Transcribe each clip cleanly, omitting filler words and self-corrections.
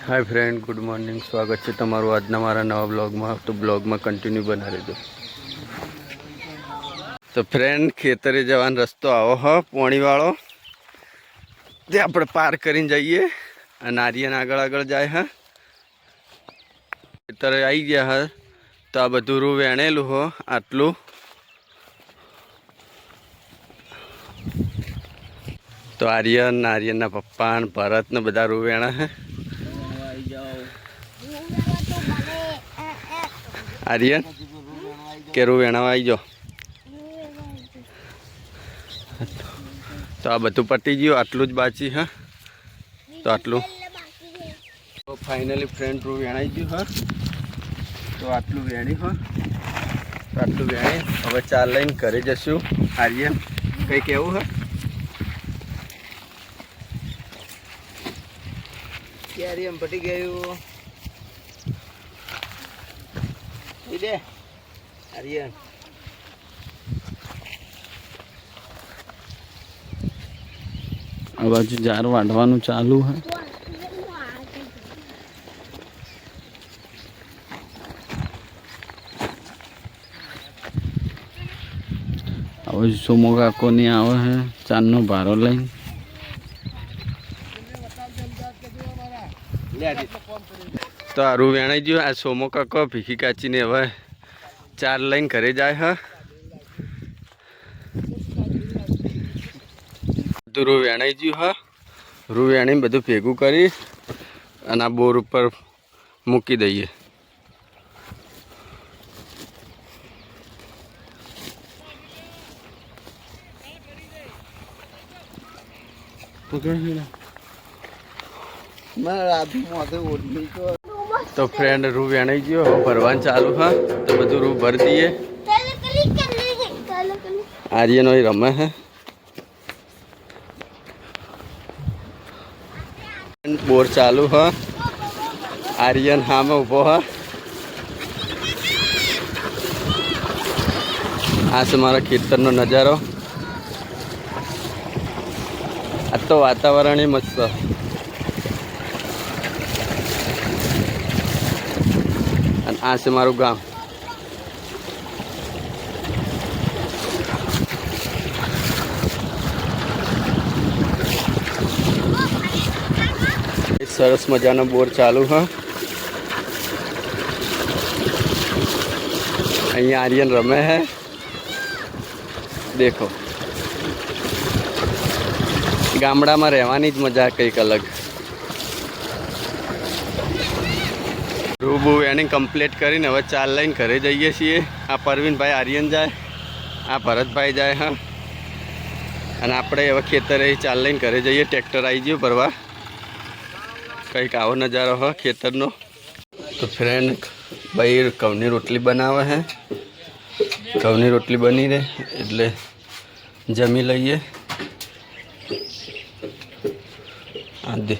Hi friend, good morning. स्वागत है तमारू आजना मारा नवा ब्लॉग में। तो ब्लॉग में कंटिन्यू बना रहो। तो फ्रेंड, खेतरे जवान रस्तो आओ ह पोणी वालों ते आपणे पार करीने जाइए। नारियन आगळ आगळ जाए है। खेतरे आई गया है तो आ बधुं रू वेणेलुं हो आटलू। तो आर्यन आर्यन पप्पा भरत ने बधा रू वेणा है। आर्यन के रू वेणा आई जाओ। तो आ बधुं पटी गयुं, आटलू ज बाकी है। तो आटलू तो फाइनली फ्रेंड रू वेणाई गयुं है। तो आटलू वेणी हो तो आटलू वेणी हवे चार लईने घरे जशुं। आर्यन कई केवुं है? आर्यन पटी गयुं। दे आर्यन आ बाजू जार वाढवानुं चालू है। अब सोमो काको नहीं आवे है चांदनो भारो लईने। तो आ रू वेणाई गयुं। आ सोमो काको भीखी काची ने हवे चार लईने घरे जाए है। बधुं रू वेणाई गयुं है। रू वेणी बधुं भेगुं करी अने आ बोर पर मूकी दईए। तो फ्रेंड रू वेणाई गयो, भरवान चालू है। तो बधुं रू भर दिए। आर्यन वही रमे है। बोर चालू है। आर्यन हाँ में उभो है। आ से मारा खेतर नो नजारो। आ तो वातावरण ही मस्त। आ से मारू गाम। सरस मजानो बोर चालू है। अहीं आर्यन रमे है। देखो गामडा में रहवानी ज मजा कंईक अलग। रूबू एनी कम्प्लीट करीने हवे चार लईने घरे जईए छीए। आ परवीन भाई आर्यन जाए, आ भरत भाई जाए हाँ। अने आपणे हवे खेतरे चार लईने घरे जईए। ट्रेक्टर आई गयुं भरवा। कंईक आवो नजारो है खेतरनो। तो फ्रेंड भाई घऊनी रोटली बनावे है। घऊनी रोटली बनी रहे एटले जमी लईए। आदि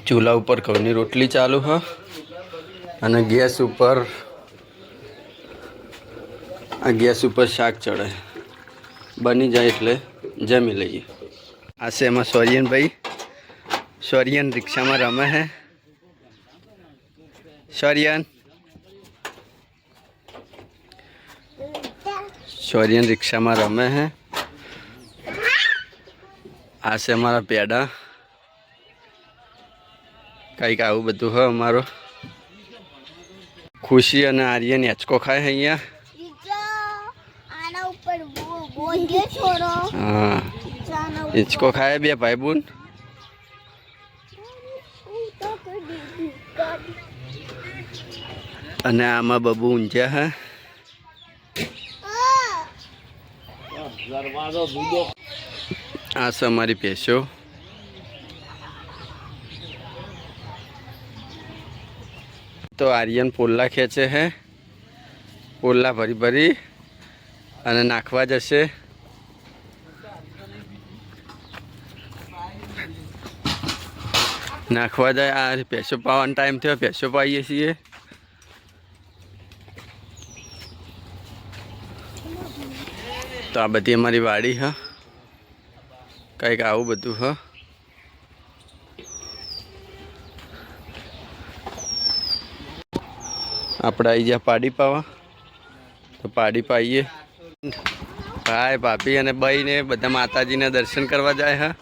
चूल्हा ऊपर घऊनी रोटली चालू है अने गैस ऊपर शाक चढ़े। बनी जाए एटले जमी लईए। आ से एमां सौर्यन भाई, सौर्यन रिक्शा में रमे है। सौर्यन रिक्शा में रमे है। आ से हमारा पेड़ा कई आવું બધું है। अमारो खुशी અને આર્યન હેચકો ખાય है અહીંયા। हाँ હિંચકો ખાય બે ભાઈ બુન। અને આમાં બબુ ઊંઝ્યા है। आ से हमारी भैंसो। तो आर्यन पोला खेचे है। पोला भरी भरी अने नाखवा जशे। नाखवा जाए। आ भैंसो पावानो टाइम थयो, भैंसो पाईए छीए। तो आ बधी अमारी वाड़ी है। કંઈક આવું બધું હ। આપણે આવી ગયા પાડી પાવા, તો પાડી પાઈએ. ભાઈ ભાભી અને બાઈ ને બધા માતાજીના દર્શન કરવા જાય. હા,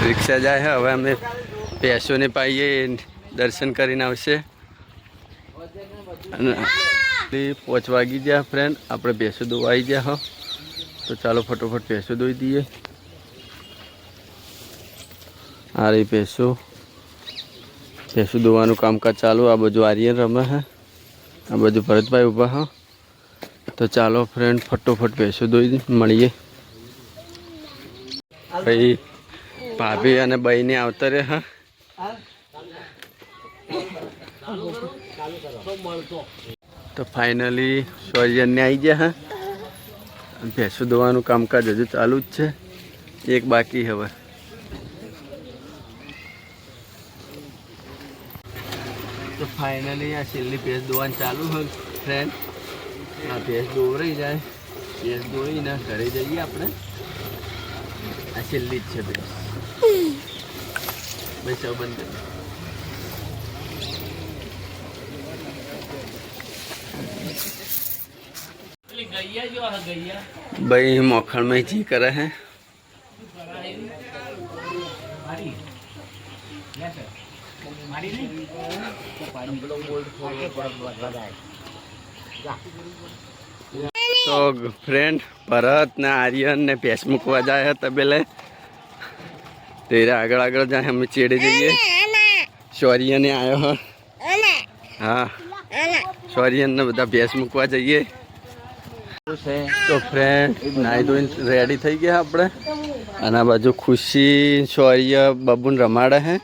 રિક્ષા જાય. હવે અમે ભેંસોને પાઈએ, દર્શન કરીને આવશે. અને 5 વાગી ગયા ફ્રેન્ડ, આપણે ભેંસો દોવા આવી ગયા. હો, તો ચાલો ફટોફટ ભેંસો દોઈ દઈએ. આ રહી ભેંસો દોવાનું કામકાજ ચાલુ. આ બાજુ આર્યન રમે છે, આ બાજુ ભરતભાઈ ઊભા. હા, તો ચાલો ફ્રેન્ડ ફટોફટ ભેંસો દોઈ મળીએ. ભાઈ ભાભી અને બાઈને આવતા રહે. હા, તો ફાઇનલી સોયજનને આવી ગયા. હા, ભેંસો દોવાનું કામકાજ હજુ ચાલુ જ છે, એક બાકી. હવે તો ફાઇનલી આ છેલ્લી ભેંસ દોવાનું ચાલુ હોય ફ્રેન્ડ. આ ભેંસ દોરાઈ જાય, ભેંસ દોઈને ઘરે જઈએ આપણે. આ છેલ્લી જ છે ભેંસ. બસ હવે બંધ કરી. भाई मोखण में जी करे हैं. तो फ्रेंड भरत ने आर्यन ने भैंस मुकवा जाए तबेले. तेरे आगळ आगळ जाए, हमें चेड़े जाइए. शौर्य ने आयो. हाँ, शौर्य ने बता भैंस मुकवा जाइए. तो फ्रेंड नाई धोઈને रेडी થઈ ગયા આપણે. અને આ બાજુ ખુશી શૌર્ય બબુન રમાડે હે.